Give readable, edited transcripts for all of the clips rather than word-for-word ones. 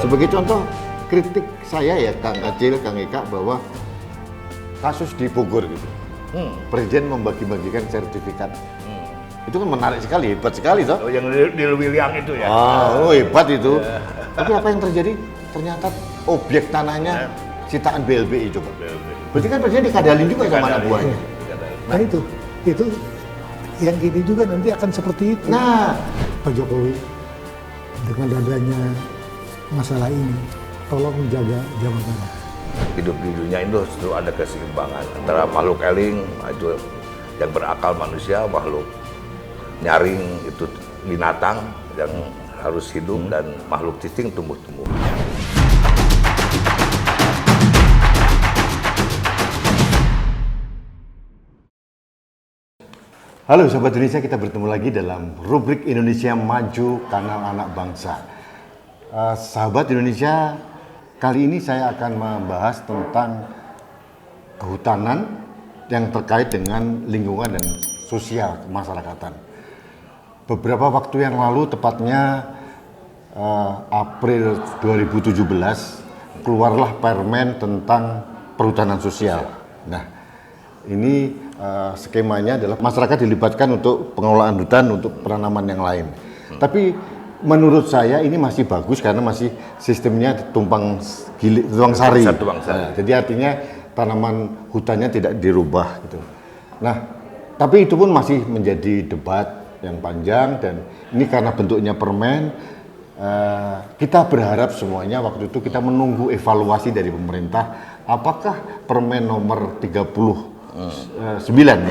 Sebagai contoh kritik saya ya Kang Acil, Kang Eka bahwa kasus di Bogor gitu, Presiden membagi-bagikan sertifikat. Itu kan menarik sekali, hebat sekali toh. Oh, yang di Lewiliang itu ya. Hebat itu. Tapi apa yang terjadi? Ternyata objek tanahnya sitaan BLBI coba. Berarti kan Presiden dikadalin juga sama anak buahnya. Nah itu yang gini juga nanti akan seperti itu. Nah, Pak Jokowi dengan adanya masalah ini, tolong menjaga Jawa Barat. Hidup di dunia ini harus ada keseimbangan antara makhluk eling itu yang berakal manusia, makhluk nyaring itu binatang yang harus hidup dan makhluk cicing tumbuh-tumbuh. halo Sobat Indonesia, kita bertemu lagi dalam rubrik Indonesia Maju, Kanal Anak Bangsa. Sahabat Indonesia, kali ini saya akan membahas tentang kehutanan yang terkait dengan lingkungan dan sosial kemasyarakatan. Beberapa waktu yang lalu, tepatnya April 2017, keluarlah permen tentang perhutanan sosial. Nah, ini skemanya adalah masyarakat dilibatkan untuk pengelolaan hutan untuk penanaman yang lain. Tapi menurut saya ini masih bagus karena masih sistemnya tumpang sari. Jadi artinya tanaman hutannya tidak dirubah gitu. Nah, tapi itu pun masih menjadi debat yang panjang dan ini karena bentuknya permen, kita berharap semuanya waktu itu kita menunggu evaluasi dari pemerintah apakah permen nomor 39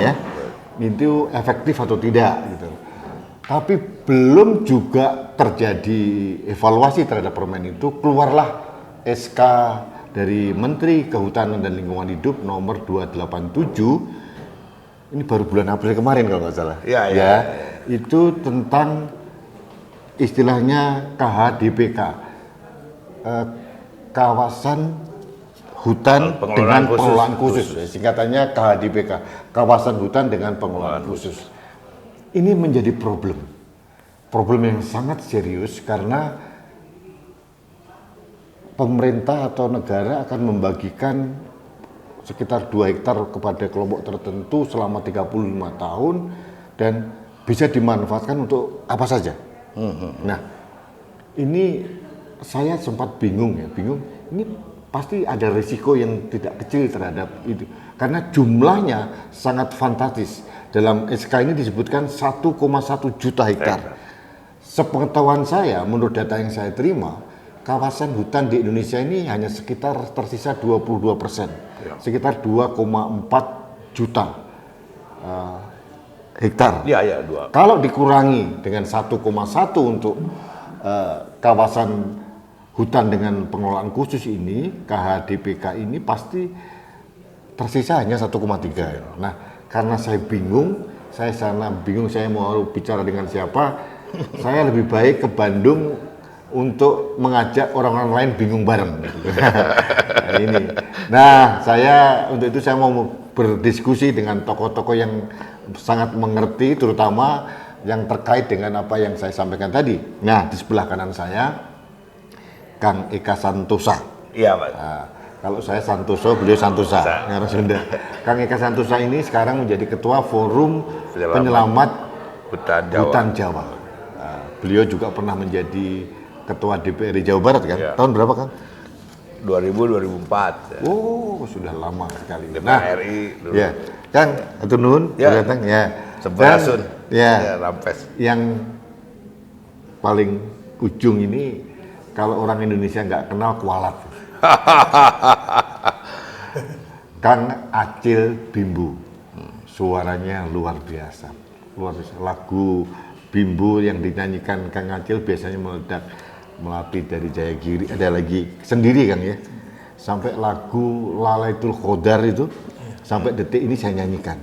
ya itu efektif atau tidak gitu. Tapi belum juga terjadi evaluasi terhadap permen itu, keluarlah SK dari Menteri Kehutanan dan Lingkungan Hidup nomor 287. Ini baru bulan April kemarin kalau nggak salah. Ya. Itu tentang istilahnya KHDPK, kawasan hutan dengan pengelolaan khusus. Singkatannya KHDPK, kawasan hutan dengan pengelolaan khusus. Ini menjadi problem yang sangat serius karena pemerintah atau negara akan membagikan sekitar 2 hektar kepada kelompok tertentu selama 35 tahun dan bisa dimanfaatkan untuk apa saja. Nah, ini saya sempat bingung. Ini pasti ada risiko yang tidak kecil terhadap itu karena jumlahnya sangat fantastis. Dalam SK ini disebutkan 1,1 juta hektar. Sepengetahuan saya, menurut data yang saya terima, kawasan hutan di Indonesia ini hanya sekitar tersisa 22%, sekitar 2,4 juta hektar. Kalau dikurangi dengan 1,1 untuk kawasan hutan dengan pengelolaan khusus ini, KHDPK ini pasti tersisa hanya 1,3. Nah, karena saya bingung, saya mau bicara dengan siapa, saya lebih baik ke Bandung untuk mengajak orang-orang lain bingung bareng. Nah, ini. Nah, untuk itu saya mau berdiskusi dengan tokoh-tokoh yang sangat mengerti, terutama yang terkait dengan apa yang saya sampaikan tadi. Nah, di sebelah kanan saya, Kang Eka Santosa. Iya, Pak. Nah, kalau saya Santoso, beliau Santosa, orang Sunda. Kang Eka Santosa ini sekarang menjadi Ketua Forum Penyelamat Hutan Jawa. Nah, beliau juga pernah menjadi Ketua DPRD Jawa Barat kan? Tahun berapa, Kang? 2004. Oh, sudah lama sekali. DPR RI dulu. Ya, Kang, atur nuhun, datang ya. Seberasun. Ya, Rampes. Yang paling ujung ini kalau orang Indonesia nggak kenal kualat. Kang Acil Bimbu, suaranya luar biasa. Lagu Bimbu yang dinyanyikan Kang Acil biasanya meledak melatih dari Jayagiri, ada lagi sendiri Kang ya, sampai lagu Lalaitul Qadar itu sampai detik ini saya nyanyikan.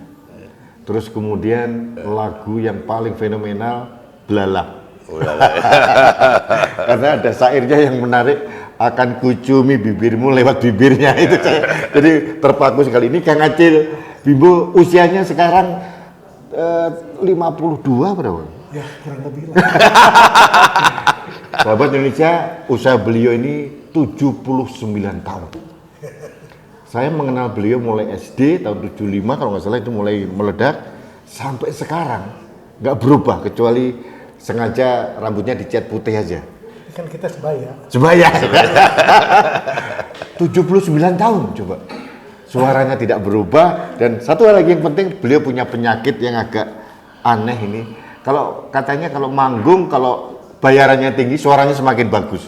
Terus kemudian lagu yang paling fenomenal Belalang. Karena ada syairnya yang menarik, akan kucumi bibirmu lewat bibirnya itu saya jadi terpaku sekali. Ini Kang Acil Bimbu usianya sekarang 52 berapa? Ya kurang lebih lah. Sahabat Indonesia, usaha beliau ini 79 tahun. Saya mengenal beliau mulai SD tahun 75 kalau nggak salah, itu mulai meledak sampai sekarang nggak berubah kecuali sengaja rambutnya dicat putih aja. Kan kita sebaya. Sebaya. 79 tahun coba. Suaranya tidak berubah, dan satu hal lagi yang penting, beliau punya penyakit yang agak aneh ini. Kalau katanya kalau manggung, kalau bayarannya tinggi, suaranya semakin bagus.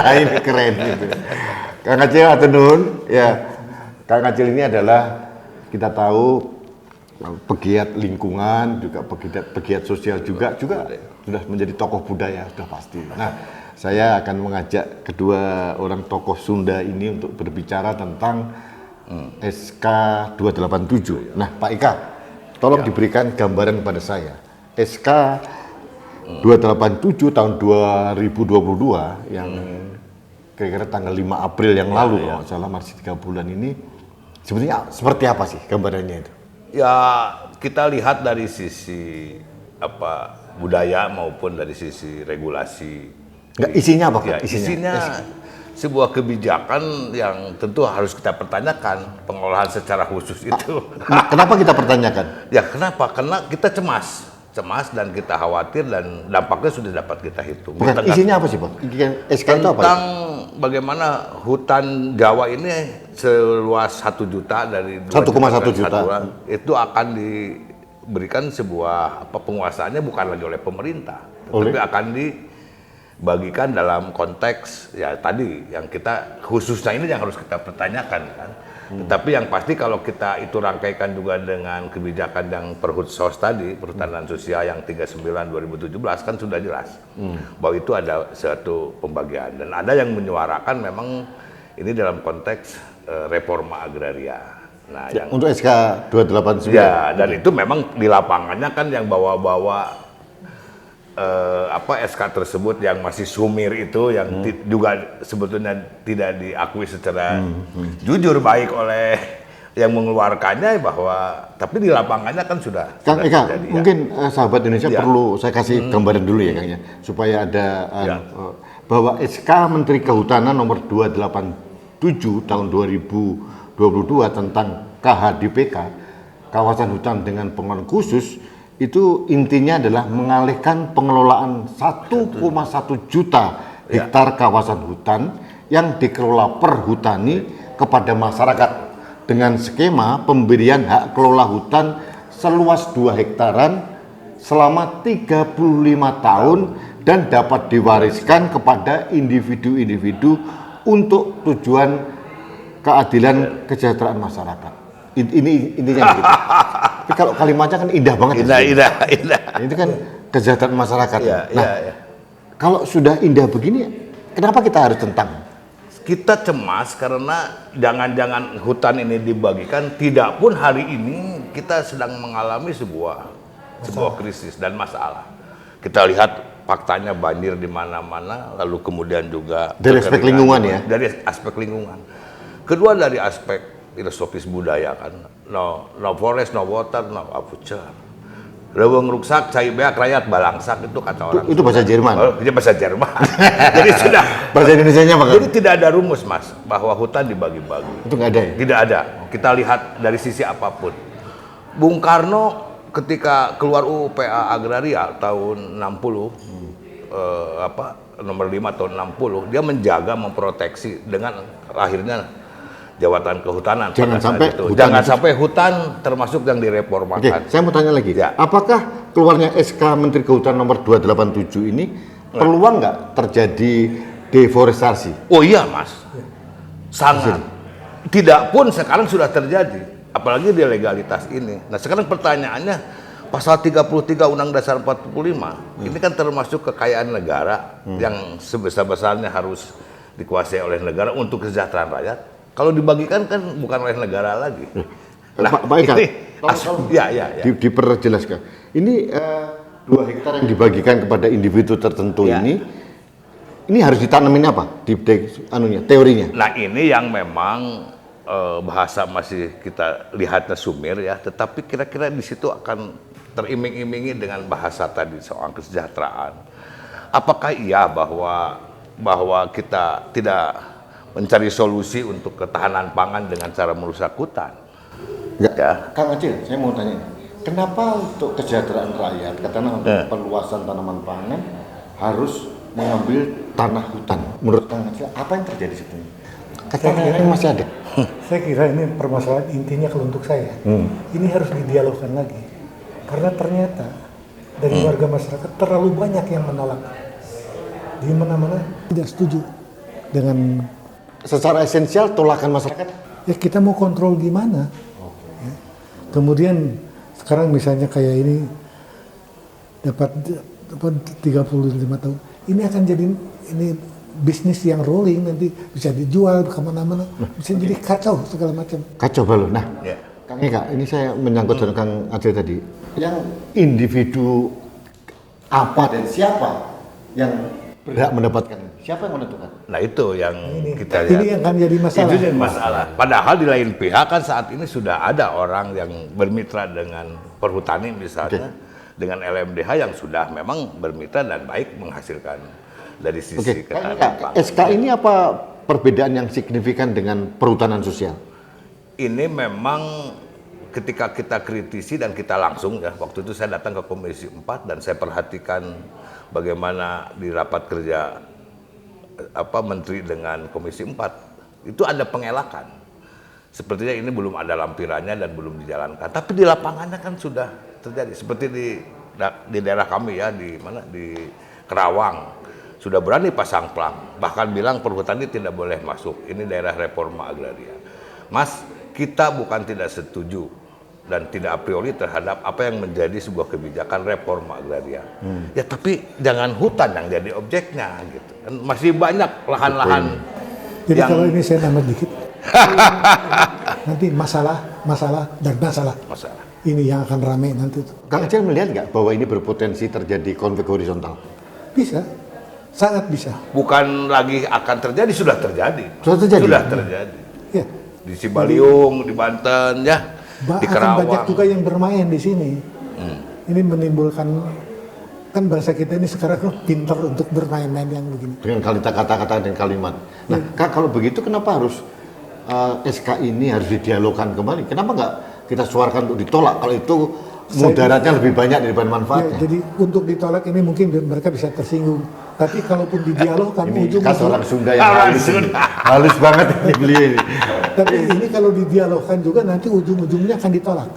Ini keren gitu. Kang Acil Atenun, ya. Kang Acil ini adalah, kita tahu, pegiat lingkungan, juga pegiat sosial juga sudah menjadi tokoh budaya, sudah pasti. Nah, saya akan mengajak kedua orang tokoh Sunda ini untuk berbicara tentang SK 287. Nah, Pak Ika, tolong diberikan gambaran pada saya. SK 287 tahun 2022 yang kira-kira tanggal 5 April yang lalu, kalau nggak salah masih 3 bulan ini, sebenarnya seperti apa sih gambarannya itu? Ya, kita lihat dari sisi budaya maupun dari sisi regulasi. Nggak, isinya apa? Ya, isinya sebuah kebijakan yang tentu harus kita pertanyakan pengolahan secara khusus itu. Kenapa kita pertanyakan? Ya, kenapa? Karena kita cemas dan kita khawatir, dan dampaknya sudah dapat kita hitung. Bukan, isinya apa sih, Pak? SK itu apa? Tentang bagaimana hutan Jawa ini seluas 1 juta dari 1,1 juta itu akan diberikan sebuah penguasaannya bukan lagi oleh pemerintah, tapi akan dibagikan dalam konteks ya tadi yang kita khususnya ini yang harus kita pertanyakan kan. Tetapi yang pasti kalau kita itu rangkaikan juga dengan kebijakan yang Perhutsos tadi, Perhutanan Sosial yang 39 2017 kan sudah jelas bahwa itu ada suatu pembagian, dan ada yang menyuarakan memang ini dalam konteks reforma agraria. Nah, ya, untuk SK 289. Ya, dan itu memang di lapangannya kan yang bawa-bawa SK tersebut yang masih sumir itu, yang juga sebetulnya tidak diakui secara jujur baik oleh yang mengeluarkannya, bahwa tapi di lapangannya kan sudah Kang Eka, terjadi, mungkin sahabat Indonesia perlu saya kasih gambaran dulu ya, Kang, ya, supaya ada bahwa SK Menteri Kehutanan nomor 287 tahun 2022 tentang KHDPK, kawasan hutan dengan pengelolaan khusus, itu intinya adalah mengalihkan pengelolaan 1,1 juta hektar kawasan hutan yang dikelola perhutani kepada masyarakat dengan skema pemberian hak kelola hutan seluas 2 hektaran selama 35 tahun dan dapat diwariskan kepada individu-individu untuk tujuan keadilan kesejahteraan masyarakat. Ini intinya gitu. Tapi kalau kalimatnya kan indah banget. Indah. Itu kan kesejahteraan masyarakat. Kalau sudah indah begini, kenapa kita harus tentang? Kita cemas karena jangan-jangan hutan ini dibagikan, tidak pun hari ini kita sedang mengalami sebuah krisis dan masalah. Kita lihat faktanya banjir di mana-mana, lalu kemudian juga dari aspek lingkungan ya. Dari aspek lingkungan. Kedua dari aspek filosofis budaya kan, no forest, no water, no future. Leuweung ruksak, cai beak, rakyat balangsak, itu kata orang. Itu bahasa Jerman. Oh, itu bahasa Jerman. Jadi sudah. Bahasa Indonesianya apa? Jadi tidak ada rumus, Mas, bahwa hutan dibagi-bagi. Itu nggak ada ya? Tidak ada. Kita lihat dari sisi apapun. Bung Karno ketika keluar UU PA Agraria tahun 60, nomor 5 tahun 60, dia menjaga, memproteksi dengan lahirnya Jabatan Kehutanan. Jangan sampai hutan termasuk yang direformakan. Oke, saya mau tanya lagi. Ya. Apakah keluarnya SK Menteri Kehutanan nomor 287 ini peluang nggak terjadi deforestasi? Oh iya, Mas. Sangat. Tidak pun sekarang sudah terjadi. Apalagi di legalitas ini. Nah, sekarang pertanyaannya, pasal 33 Undang Dasar 45, ini kan termasuk kekayaan negara yang sebesar-besarnya harus dikuasai oleh negara untuk kesejahteraan rakyat. Kalau dibagikan kan bukan oleh negara lagi. Nah, Pak Eka, diperjelaskan. Ini 2 hektar yang dibagikan kepada individu tertentu ini harus ditanamin apa? Teorinya. Nah, ini yang memang bahasa masih kita lihatnya sumir ya, tetapi kira-kira di situ akan teriming-imingi dengan bahasa tadi soal kesejahteraan. apakah iya bahwa kita tidak mencari solusi untuk ketahanan pangan dengan cara merusak hutan? Enggak. Ya. Kang Acil, saya mau tanya, kenapa untuk kesejahteraan rakyat, katakanlah untuk perluasan tanaman pangan harus mengambil tanah hutan? Menurut Kang Acil, apa yang terjadi sebetulnya? Katanya ini masih ada. Saya kira ini permasalahan intinya kalau untuk saya. Ini harus didialogkan lagi. Karena ternyata dari warga masyarakat terlalu banyak yang menolak. Di mana-mana tidak setuju dengan Secara esensial tolakan masyarakat. ya kita mau kontrol gimana. Ya. Kemudian sekarang misalnya kayak ini dapat 35 tahun. Ini akan jadi ini bisnis yang rolling, nanti bisa dijual kemana-mana, bisa jadi kacau segala macam. Kacau balau. Nah, Ya. Kang Eka, ini saya menyangkut dengan Kang Acil tadi. Yang individu apa dan siapa yang berhak mendapatkan? Siapa yang menentukan? Nah itu yang kita lihat. Ini yang akan jadi masalah. Itu jadi masalah. Padahal di lain pihak kan saat ini sudah ada orang yang bermitra dengan perhutani misalnya, dengan LMDH yang sudah memang bermitra dan baik menghasilkan dari sisi ketahanan pangan. SK ini apa perbedaan yang signifikan dengan perhutanan sosial? Ini memang ketika kita kritisi dan kita langsung ya, waktu itu saya datang ke Komisi 4 dan saya perhatikan bagaimana di rapat kerja Menteri dengan Komisi 4 itu ada pengelakan. Sepertinya ini belum ada lampirannya dan belum dijalankan. Tapi di lapangannya kan sudah terjadi. Seperti di daerah kami ya, di Kerawang sudah berani pasang plang. Bahkan bilang perhutani tidak boleh masuk. Ini daerah reforma agraria. Mas, kita bukan tidak setuju dan tidak a priori terhadap apa yang menjadi sebuah kebijakan reforma agraria. Ya tapi jangan hutan yang jadi objeknya gitu. Kan masih banyak lahan-lahan Jadi yang kalau ini saya tambah dikit, nanti masalah dan masalah. Ini yang akan ramai nanti. Kang Acil melihat nggak bahwa ini berpotensi terjadi konflik horizontal? Bisa, sangat bisa. bukan lagi akan terjadi, sudah terjadi. Sudah terjadi? Sudah terjadi. Ya. Di Cibaliung, di Banten ya, di Akan banyak Kerawang. juga yang bermain di sini. Ini menimbulkan, kan bahasa kita ini sekarang pintar untuk bermain-main yang begini. Dengan kata-kata dan kalimat. Nah, Kak, kalau begitu kenapa harus SK ini harus didialogkan kembali? Kenapa nggak kita suarakan untuk ditolak? Kalau itu mudaratnya lebih banyak daripada Ya, manfaatnya. jadi untuk ditolak ini mungkin mereka bisa tersinggung. Tapi kalaupun didialogkan Ini ujung kata orang Sunda yang halus, ini. Halus banget ini beliau ini. tapi ini kalau didialogkan juga nanti ujung-ujungnya akan ditolak.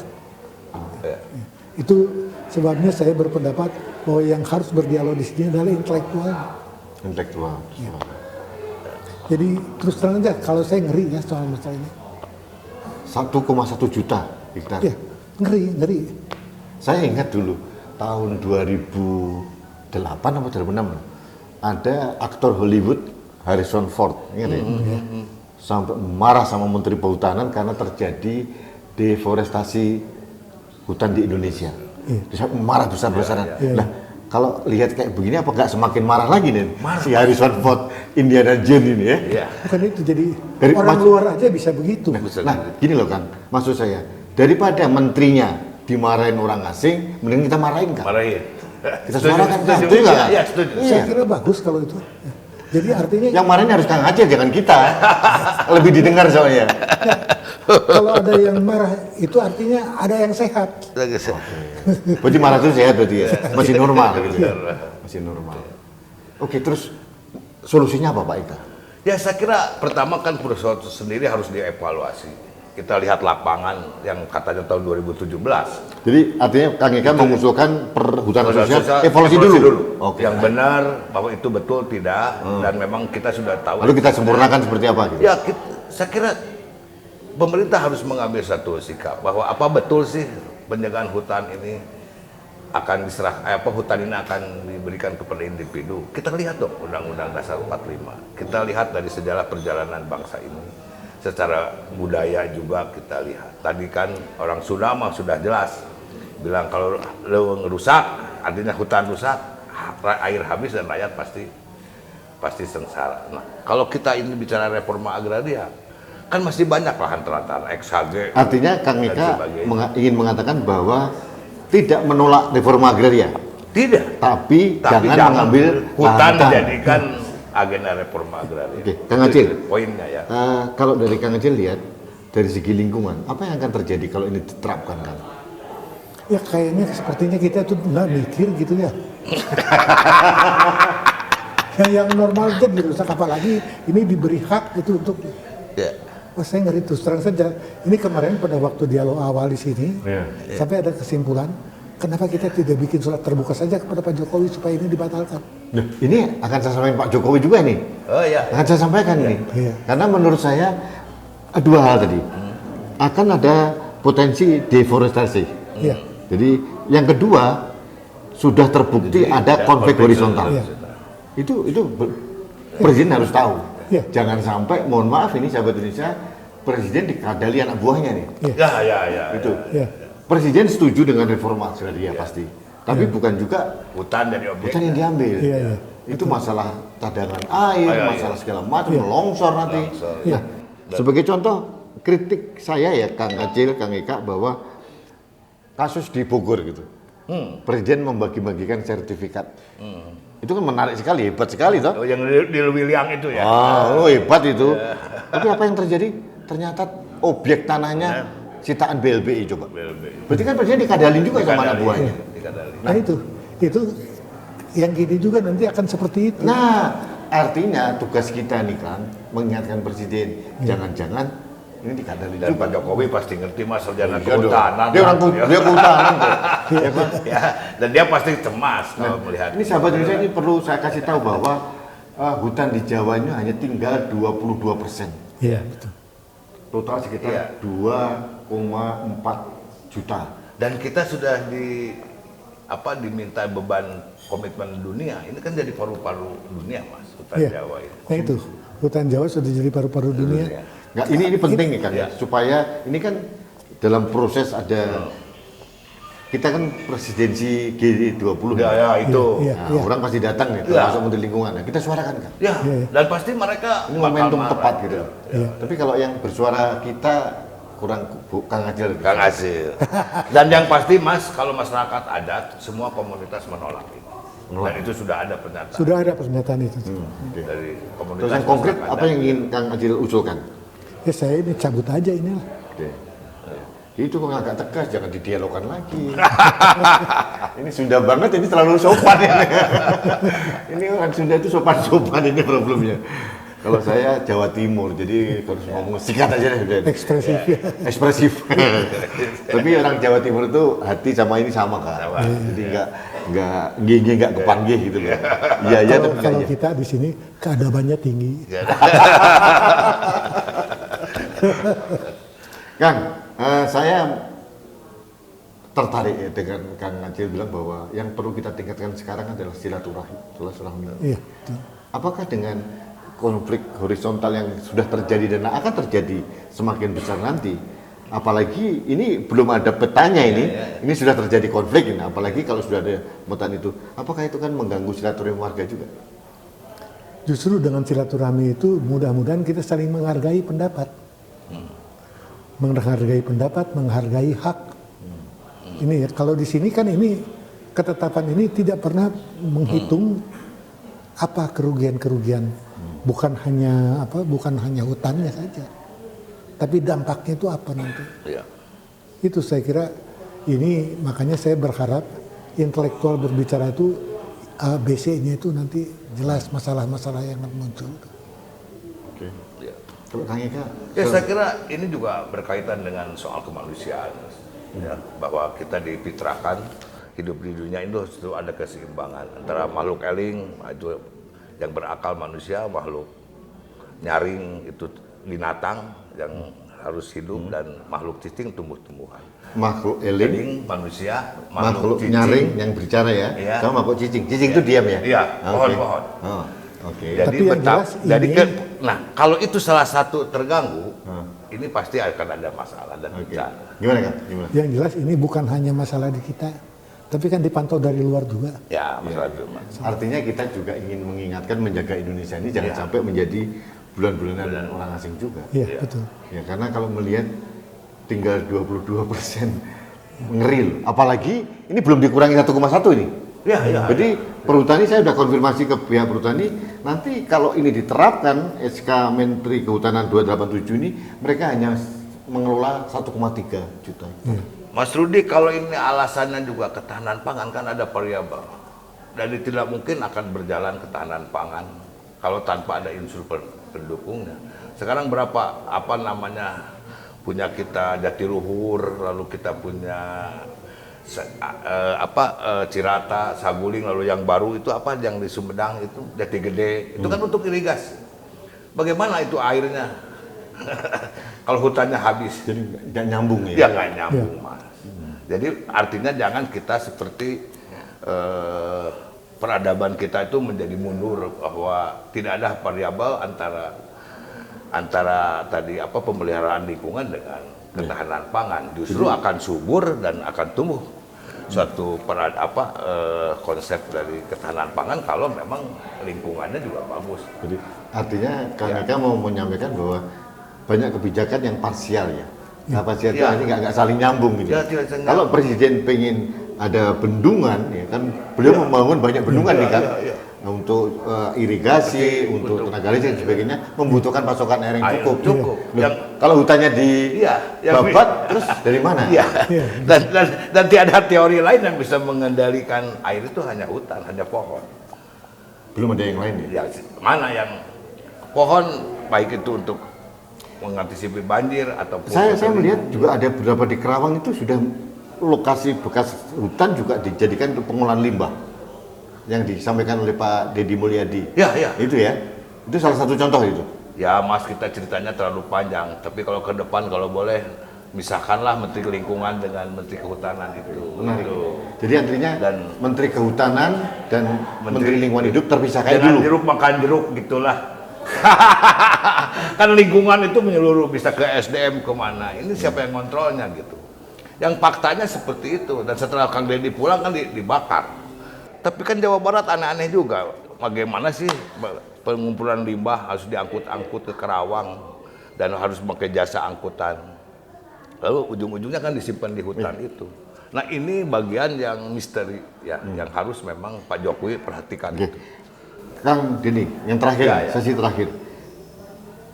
Itu sebabnya saya berpendapat bahwa yang harus berdialog di sini adalah intelektual. Intelektual. Jadi terus terang aja kalau saya ngeri ya soal masalah ini. 1,1 juta hektar. Ya, ngeri. Saya ingat dulu tahun 2008 atau 2006 ada aktor Hollywood Harrison Ford, ingat ya? Sampai marah sama Menteri Perhutanan karena terjadi deforestasi hutan di Indonesia. Dia marah besar-besaran. Nah, kalau lihat kayak begini apa nggak semakin marah lagi nih si Harrison Ford, Indiana Jones ini ya? Iya. Bukan itu jadi Dari orang luar aja bisa begitu. Nah, gini loh kan, maksud saya daripada menterinya dimarahin orang asing, mending kita marahin kan? Marahin. Kita suarakan kan? Setuju Setuju nggak, nggak? Kak? Iya, setuju. Saya kira bagus kalau itu. Jadi artinya Yang marahin harus Kang Acil, jangan kita. Lebih didengar soalnya. kalau ada yang marah itu artinya ada yang sehat. Berarti marah itu sehat berarti ya? Masih normal gitu ya? Masih normal. Oke, terus solusinya apa Pak Ika? Ya saya kira pertama kan perusahaan itu sendiri harus dievaluasi. Kita lihat lapangan yang katanya tahun 2017. Jadi artinya Kang Ika mengusulkan perhutanan sosial evaluasi dulu. Oke. Yang benar bahwa itu betul tidak dan memang kita sudah tahu. Lalu kita sempurnakan seperti apa gitu? Ya, saya kira pemerintah harus mengambil satu sikap bahwa apa betul sih penjagaan hutan ini akan hutan ini akan diberikan kepada individu. Kita lihat dong Undang-Undang Dasar 45. Kita lihat dari sejarah perjalanan bangsa ini. Secara budaya juga kita lihat. Tadi kan orang Sunda mah sudah jelas bilang kalau leuweung rusak artinya hutan rusak, air habis dan rakyat pasti sengsara. Nah, kalau kita ini bicara reforma agraria, kan masih banyak lahan telantar, XHG. Artinya Kang dan Ika sebagainya. ingin mengatakan bahwa tidak menolak reforma agraria. Tapi, Tapi jangan mengambil hutan lahan. dijadikan agenda reforma agraria. Oke, Kang Acil. Itu poinnya ya. Kalau dari Kang Acil lihat dari segi lingkungan, apa yang akan terjadi kalau ini diterapkan, Kang? Ya kayaknya sepertinya kita tuh nggak mikir gitu ya. yang normal aja dirusak, apalagi ini diberi hak itu untuk. Ya. Wah, saya ngeri terus terang saja. Ini kemarin pada waktu dialog awal di sini, sampai ada kesimpulan, kenapa kita tidak bikin surat terbuka saja kepada Pak Jokowi supaya ini dibatalkan? Nah, ini akan saya sampaikan Pak Jokowi juga nih. Oh ya. Akan saya sampaikan ini. Iya. Karena menurut saya dua hal tadi. Akan ada potensi deforestasi. Iya. Jadi yang kedua sudah terbukti ada konflik horizontal. Iya. Itu presiden harus tahu. Iya. Jangan sampai, mohon maaf ini sahabat Indonesia, presiden dikadali anak buahnya nih. Ya. Itu. Ya. Presiden setuju dengan reformasi agraria pasti. Tapi bukan juga Hutan dari objek. hutan yang diambil. Iya, iya. Itu masalah cadangan air, Iya, masalah segala macam, Iya. longsor nanti. Iya. Nah, sebagai contoh kritik saya ya Kang Acil, Kang Eka, bahwa kasus di Bogor gitu. Presiden membagi-bagikan sertifikat. Itu kan menarik sekali, hebat sekali toh. Oh, yang di Lewiliang itu ya. Hebat itu. Tapi apa yang terjadi? Ternyata objek tanahnya sitaan BLBI coba. Berarti kan presiden dikadalin juga sama anak buahnya. Dikadali. Nah itu yang gini juga nanti akan seperti itu. Nah, artinya tugas kita nih kan mengingatkan presiden, jangan-jangan ini dikadalin Dan juga. Pak Jokowi pasti ngerti Mas sarjana Iya dong. kehutanan. Dia orang dia kehutanan kok. Ya kan? Ya, dan dia pasti cemas kalau melihat. Ini sahabat Indonesia, ini perlu saya kasih tahu bahwa hutan di Jawa ini hanya tinggal 22%. Iya betul. Total sekitar Iya. 2,4 juta. Dan kita sudah diminta beban komitmen dunia. Ini kan jadi paru-paru dunia Mas, hutan Iya. Jawa ini. Nah itu hutan Jawa sudah jadi paru-paru dunia. Nggak, ini penting nih kan ya, Iya. supaya ini kan dalam proses ada kita kan presidensi G20. Ya itu. Iya. Nah, orang pasti datang nih, Iya. termasuk Menteri Lingkungan. Nah, kita suarakan kan. Ya, Iya. dan pasti mereka Ini bakal momentum marah. tepat gitu. Iya. Tapi kalau yang bersuara kita kurang Kang Acil. Kang Acil. Dan yang pasti Mas, kalau masyarakat adat, semua komunitas menolak ini. Dan itu sudah ada pernyataan Sudah ada pernyataan itu. Oke. dari komunitas. Terus yang konkret masyarakat apa yang ingin Kang Acil usulkan? Ya saya ini cabut aja inilah. Oke. Itu kok agak tegas, jangan didialogkan lagi. Ini Sunda banget, ini terlalu sopan ini. Ini orang Sunda itu sopan-sopan ini problemnya. Kalau saya Jawa Timur, jadi harus ngomong sikat aja deh. udah. Ekspresif ya. Ekspresif. Tapi orang Jawa Timur itu hati sama ini sama kan. Jadi nggak gigi nggak kepanggih gitu loh. Iya iya Kalau tapi kalau nggak iya. kita di sini keadabannya tinggi. Kang, saya tertarik ya dengan Kang Acil bilang bahwa yang perlu kita tingkatkan sekarang adalah silaturahmi. Iya. betul. Apakah dengan konflik horizontal yang sudah terjadi dan akan terjadi semakin besar nanti, apalagi ini belum ada petanya ini sudah terjadi konflik ini, apalagi kalau sudah ada mutan itu, apakah itu kan mengganggu silaturahmi warga juga? Justru dengan silaturahmi itu mudah-mudahan kita saling menghargai pendapat. Menghargai pendapat, menghargai hak. Ini ya, kalau di sini kan ini ketetapan ini tidak pernah menghitung apa kerugian-kerugian. Bukan hanya hutannya saja. Tapi dampaknya itu apa nanti? Iya. Itu saya kira ini makanya saya berharap intelektual berbicara itu ABC-nya itu nanti jelas masalah-masalah yang muncul. Oke. Iya. Kalau Kang Eka, Ya saya kira ini juga berkaitan dengan soal kemanusiaan, ya, bahwa kita difitrahkan hidup di dunia itu harus ada keseimbangan antara makhluk eling yang berakal manusia, makhluk nyaring itu binatang yang harus hidup dan makhluk cicing tumbuh-tumbuhan. makhluk eling, Eling manusia, makhluk cicing. nyaring yang berbicara ya, Iya. sama makhluk cicing. Cicing itu diam ya? Iya, Ah, oke. pohon-pohon. Oh, oke. Jadi Tapi yang jelas nah kalau itu salah satu terganggu, ini pasti akan ada masalah dan Oke. bencana. Gimana Kang? Gimana? Yang jelas ini bukan hanya masalah di kita, tapi kan dipantau dari luar juga. Ya masalah itu Mas. Artinya kita juga ingin mengingatkan menjaga Indonesia ini jangan Iya. sampai menjadi bulan-bulanan orang asing juga. Iya, Iya. betul. Ya karena kalau melihat tinggal 22% ngeri loh. Apalagi ini belum dikurangi 1,1 ini. Ya, ya. Jadi perhutani saya sudah konfirmasi ke pihak perhutani, nanti kalau ini diterapkan SK Menteri Kehutanan 287 ini, mereka hanya mengelola 1,3 juta. Mas Rudi, kalau ini alasannya juga ketahanan pangan, kan ada variabel. Dan tidak mungkin akan berjalan ketahanan pangan kalau tanpa ada unsur pendukungnya. Sekarang berapa punya kita Jatiluhur, lalu kita punya Cirata, Saguling, lalu yang baru itu apa yang di Sumedang itu Jati Gede, itu kan untuk irigasi. Bagaimana itu airnya? Kalau hutannya habis, Jadi nggak nyambung ya? ya nggak nyambung, Mas. Jadi artinya jangan kita seperti peradaban kita itu menjadi mundur, bahwa tidak ada variabel antara tadi pemeliharaan lingkungan dengan ketahanan pangan. Justru akan subur dan akan tumbuh suatu konsep dari ketahanan pangan kalau memang lingkungannya juga bagus. Jadi artinya KNK mau menyampaikan bahwa banyak kebijakan yang parsial ya. Nah, parsial itu ini nggak saling nyambung gitu. Ya, tidak saling Kalau presiden pengen ada bendungan, ya kan beliau membangun banyak bendungan nih kan. Nah, untuk irigasi, untuk tenaga listrik dan sebagainya membutuhkan pasokan air yang Air cukup. cukup. Loh, kalau hutannya di babat, terus dari mana? Iya. Dan tiada teori lain yang bisa mengendalikan air itu, hanya hutan, hanya pohon. Belum ada yang lain ya. Ya, mana yang pohon baik itu untuk mengantisipasi banjir ataupun Saya melihat juga ada beberapa di Kerawang itu sudah lokasi bekas hutan juga dijadikan untuk pengolahan limbah yang disampaikan oleh Pak Deddy Mulyadi. Ya, ya. Itu ya. Itu salah satu contoh itu. Ya, Mas, kita ceritanya terlalu panjang. Tapi kalau ke depan, kalau boleh, misahkanlah Menteri Lingkungan dengan Menteri Kehutanan itu. Menarik. Gitu. Jadi artinya Dan Menteri Kehutanan dan Menteri Lingkungan Hidup terpisah kayak Jangan dulu. jeruk makan jeruk gitulah. Kan lingkungan itu menyeluruh, bisa ke SDM kemana. Ini siapa yang kontrolnya gitu. Yang faktanya seperti itu. Dan setelah Kang Deddy pulang kan dibakar. Tapi kan Jawa Barat aneh-aneh juga. Bagaimana sih pengumpulan limbah harus diangkut-angkut ke Kerawang dan harus pakai jasa angkutan. Lalu ujung-ujungnya kan disimpan di hutan itu. Nah, ini bagian yang misteri ya, yang harus memang Pak Jokowi perhatikan. Oke. Kang Denny, yang terakhir, Ya, ya. sesi terakhir.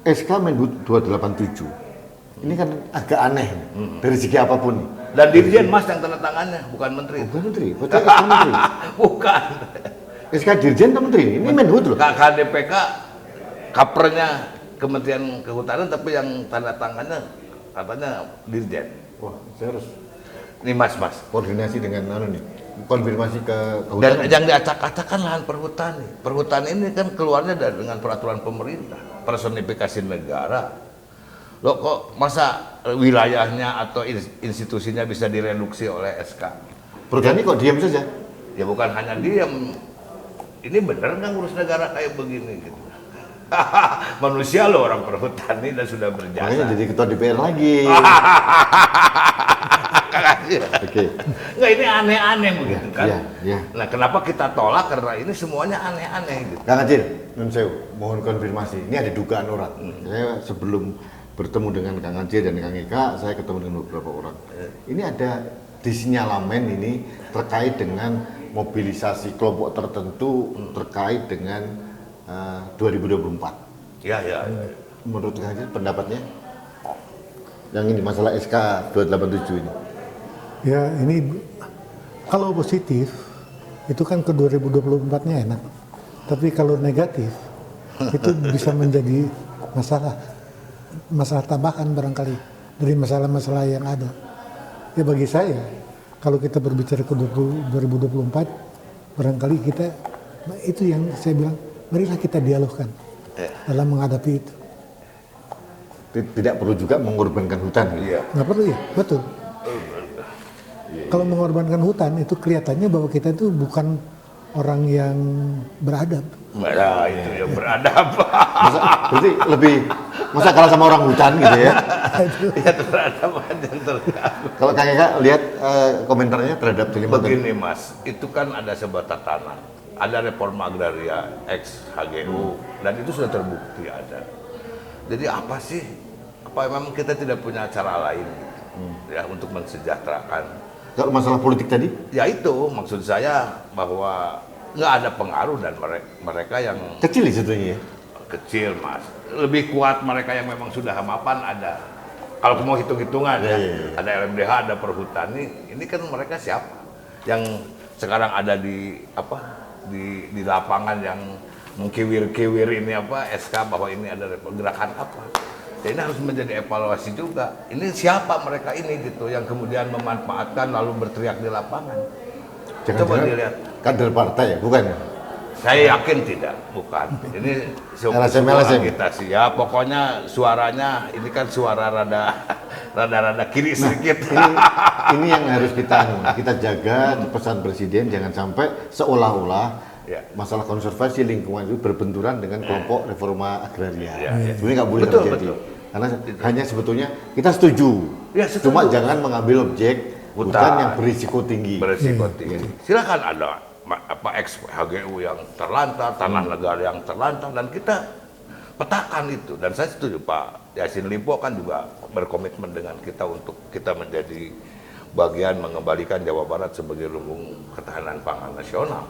SK Menhub 287. Ini kan agak aneh dari segi apapun nih. Dan Dirjen, Mas, yang tanda tangannya, bukan menteri. Bukan menteri, betul SK menteri. Bukan. SK Dirjen atau menteri? Ini Menhub loh. KDPK kapernya Kementerian Kehutanan, tapi yang tanda tangannya katanya Dirjen. Wah, saya harus Ini Mas. koordinasi dengan nih, konfirmasi ke Dan kehutanan. yang diacak-acakan lahan perhutani. Perhutani ini kan keluarnya dengan peraturan pemerintah, personifikasi negara. Loh, kok masa wilayahnya atau institusinya bisa direduksi oleh SK? Perhutani kok diam saja? Ya bukan hanya diam. Ini bener nggak ngurus negara kayak begini gitu. Manusia loh orang perhutani dan sudah berjasa. Makanya jadi ketua DPR lagi. Oke. Nggak, ini aneh-aneh begitu kan. Iya. Nah, kenapa kita tolak? Karena ini semuanya aneh-aneh gitu. Kang Acil, Nun Sewu, mohon konfirmasi. Ini ada dugaan orang. Saya sebelum bertemu dengan Kang Acil dan Kang Eka, saya ketemu dengan beberapa orang. Ini ada di sinyalemen ini terkait dengan mobilisasi kelompok tertentu terkait dengan 2024. Ya. Menurut Kang Acil, pendapatnya? Yang ini masalah SK 287 ini. Ya ini kalau positif itu kan ke 2024-nya enak. Tapi kalau negatif itu bisa menjadi masalah tambahan barangkali dari masalah-masalah yang ada. Ya bagi saya kalau kita berbicara ke 2024 barangkali kita itu yang saya bilang marilah kita dialogkan dalam menghadapi itu. Tidak perlu juga mengorbankan hutan. Iya. Nggak perlu ya, betul. Kalau mengorbankan hutan itu kelihatannya bahwa kita itu bukan orang yang beradab. Nah, itu yang beradab. Berarti masa kalah sama orang hutan gitu ya? Ya, beradab aja terganggu. Kalau Kang Eka lihat komentarnya terhadap Kalimantan. Begini Mas, itu kan ada sebuah tatanan. Ada reforma agraria ex HGU dan itu sudah terbukti ada. Jadi apa sih? Apa memang kita tidak punya cara lain ya untuk mensejahterakan Kalau masalah politik tadi? Ya itu maksud saya bahwa nggak ada pengaruh dan mereka yang Kecil sebetulnya ya? kecil mas, lebih kuat mereka yang memang sudah mapan ada. Kalau mau hitung-hitungan ya, ada LMDH, ada Perhutani, ini kan mereka siapa? Yang sekarang ada di di lapangan yang mengkiwir-kiwir ini SK bahwa ini ada gerakan apa? Ya ini harus menjadi evaluasi juga. Ini siapa mereka ini gitu yang kemudian memanfaatkan lalu berteriak di lapangan. Coba dilihat. Kader partai ya, bukan? Saya yakin tidak, bukan. Ini semua kita sih ya. Pokoknya suaranya ini kan suara rada kiri sedikit. Ini yang harus kita jaga pesan presiden, jangan sampai seolah-olah masalah konservasi lingkungan itu berbenturan dengan kelompok reforma agraria. Sebenarnya nggak boleh terjadi. Karena hanya sebetulnya kita setuju. Cuma jangan mengambil objek hutan yang berisiko tinggi. Silakan ada ex HGU yang terlantar, tanah negara yang terlantar, dan kita petakan itu. Dan saya setuju Pak Yassin Limpo kan juga berkomitmen dengan kita untuk kita menjadi bagian mengembalikan Jawa Barat sebagai lumbung ketahanan pangan nasional.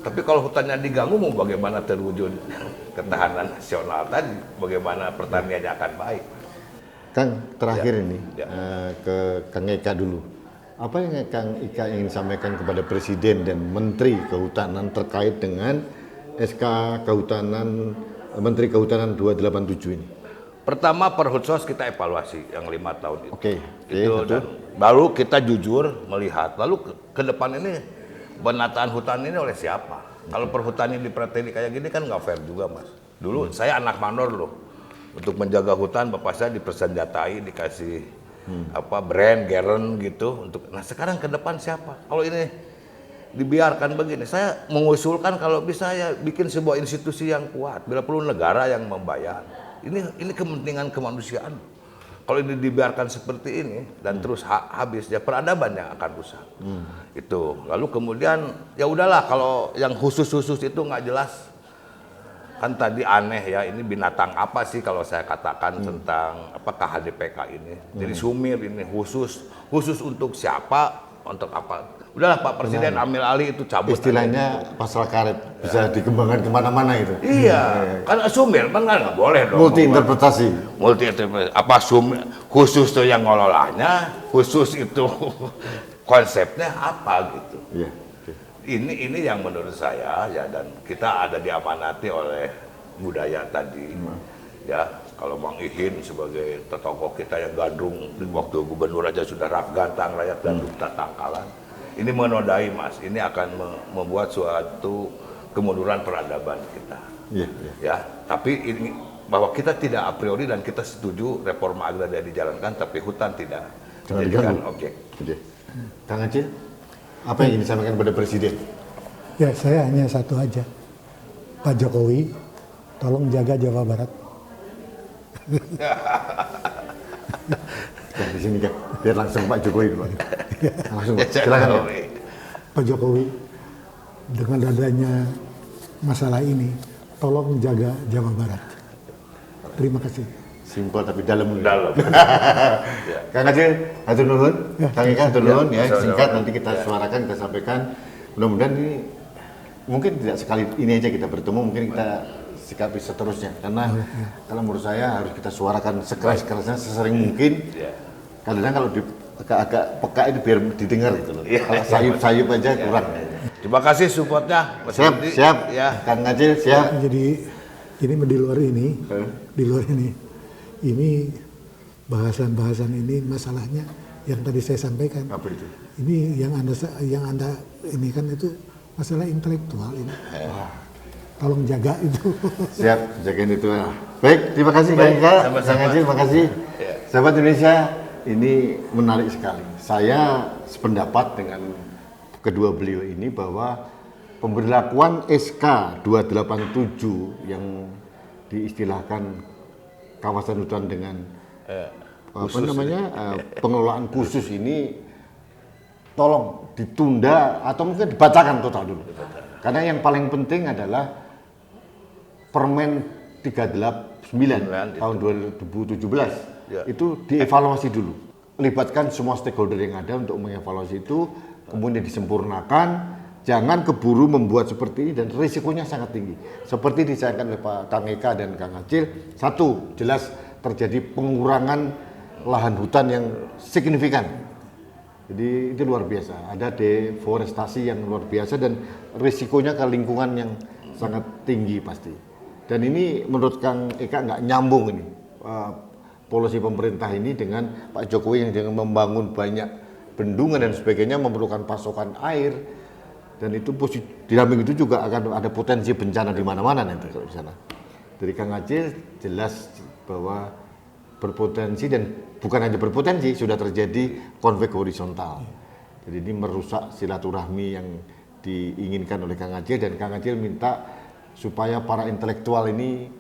Tapi kalau hutannya diganggu, mau bagaimana terwujud ketahanan nasional tadi? Bagaimana pertaniannya akan baik? Kang, terakhir ini ke Kang Eka dulu. Apa yang Kang Eka ingin sampaikan kepada Presiden dan Menteri Kehutanan terkait dengan SK Kehutanan Menteri Kehutanan 287 ini? Pertama, Perhutsos kita evaluasi yang 5 tahun itu. Dan lalu kita jujur melihat, lalu ke depan ini penataan hutan ini oleh siapa? Kalau perhutani dipreteli kayak gini kan nggak fair juga mas. Dulu saya anak mandor loh, untuk menjaga hutan bapak saya dipersenjatai, dikasih brand, geren gitu. Nah sekarang ke depan siapa? Kalau ini dibiarkan begini, saya mengusulkan kalau bisa ya bikin sebuah institusi yang kuat. Bila perlu negara yang membayar. Ini kepentingan kemanusiaan. Kalau ini dibiarkan seperti ini dan terus habis, ya peradaban yang akan rusak. Itu. Lalu kemudian ya udahlah kalau yang khusus-khusus itu nggak jelas. Kan tadi aneh ya, ini binatang apa sih kalau saya katakan tentang KHDPK ini. Jadi sumir ini khusus untuk siapa, untuk apa. Udahlah Pak Presiden ambil alih itu, cabut. Istilahnya pasal karet, bisa dikembangkan kemana-mana itu. Iya, karena sumir kan nggak boleh dong. Multi interpretasi. Apa sumir khusus tuh yang ngelolanya, khusus itu konsepnya apa gitu. Iya. Ini yang menurut saya ya, dan kita ada diamanati oleh budaya tadi. Ya, kalau Bang Ihin sebagai tokoh kita yang gandrung waktu gubernur aja sudah rap gantang rakyat gandrung tak tangkalan. Ini menodai mas, ini akan membuat suatu kemunduran peradaban kita. Ya, tapi ini bahwa kita tidak a priori dan kita setuju reforma agraria dijalankan, tapi hutan tidak dijadikan objek. Kang Acil, apa yang ingin disampaikan kepada Presiden? Ya, saya hanya satu aja. Pak Jokowi, tolong jaga Jawa Barat. Di sini kan, biar langsung Pak Jokowi dulu. Langsung, silakan. Pak Jokowi, dengan adanya masalah ini, tolong jaga Jawa Barat. Terima kasih. Simpel tapi dalam. Kang Acil, hatur nuhun. Kang Eka, hatur nuhun ya. Singkat nanti kita suarakan, kita sampaikan. Mudah-mudahan ini mungkin tidak sekali ini aja kita bertemu, mungkin kita sikapi seterusnya. Karena kalau menurut saya harus kita suarakan sekeras-kerasnya, sesering mungkin. Kadang-kadang kalau agak peka itu biar didengar gitu loh. Kalau sayup-sayup aja kurang. Terima kasih supportnya. Siap. Ya. Kang Acil, siap. Jadi ini di luar ini, ini bahasan ini masalahnya yang tadi saya sampaikan. Apa itu? Ini yang anda ini kan itu masalah intelektual ini. Tolong jaga itu. Siap, jagain itu. Baik, terima kasih Kang Eka, Kang Acil, terima kasih. Sahabat Indonesia, ini menarik sekali. Saya sependapat dengan kedua beliau ini bahwa pemberlakuan SK 287 yang diistilahkan kawasan hutan dengan pengelolaan khusus ini tolong ditunda atau mungkin dibacakan total dulu. Karena yang paling penting adalah Permen 389 tahun 2017 itu dievaluasi dulu. libatkan semua stakeholder yang ada untuk mengevaluasi itu, kemudian disempurnakan. Jangan keburu membuat seperti ini dan risikonya sangat tinggi. Seperti disayangkan oleh Pak Kang Eka dan Kang Acil, satu, jelas terjadi pengurangan lahan hutan yang signifikan. Jadi itu luar biasa. Ada deforestasi yang luar biasa dan risikonya ke lingkungan yang sangat tinggi pasti. Dan ini menurut Kang Eka nggak nyambung ini polisi pemerintah ini dengan Pak Jokowi yang dengan membangun banyak bendungan dan sebagainya, memerlukan pasokan air. Dan itu di samping itu juga akan ada potensi bencana di mana-mana nanti kalau di sana. Dari Kang Acil jelas bahwa berpotensi dan bukan hanya berpotensi, sudah terjadi konflik horizontal. Jadi ini merusak silaturahmi yang diinginkan oleh Kang Acil, dan Kang Acil minta supaya para intelektual ini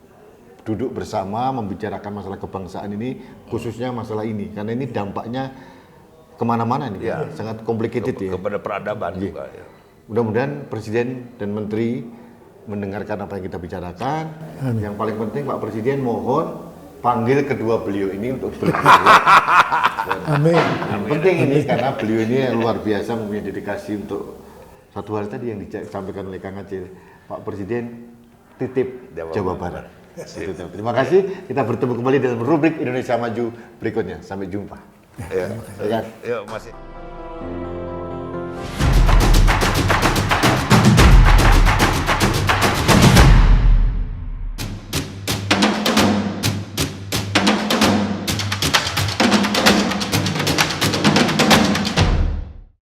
duduk bersama membicarakan masalah kebangsaan ini, khususnya masalah ini, karena ini dampaknya kemana-mana nih, Ya. sangat complicated ya. Kepada peradaban juga. Ya. Mudah-mudahan Presiden dan Menteri mendengarkan apa yang kita bicarakan. Yang paling penting Pak Presiden mohon panggil kedua beliau ini untuk berdiskusi. Amin. Yang penting ini karena beliau ini luar biasa mempunyai dedikasi untuk satu hal tadi yang disampaikan oleh Kang Acil. Pak Presiden titip Jawa Barat. Terima kasih. Kita bertemu kembali dalam rubrik Indonesia Maju berikutnya. Sampai jumpa. Ya, masih.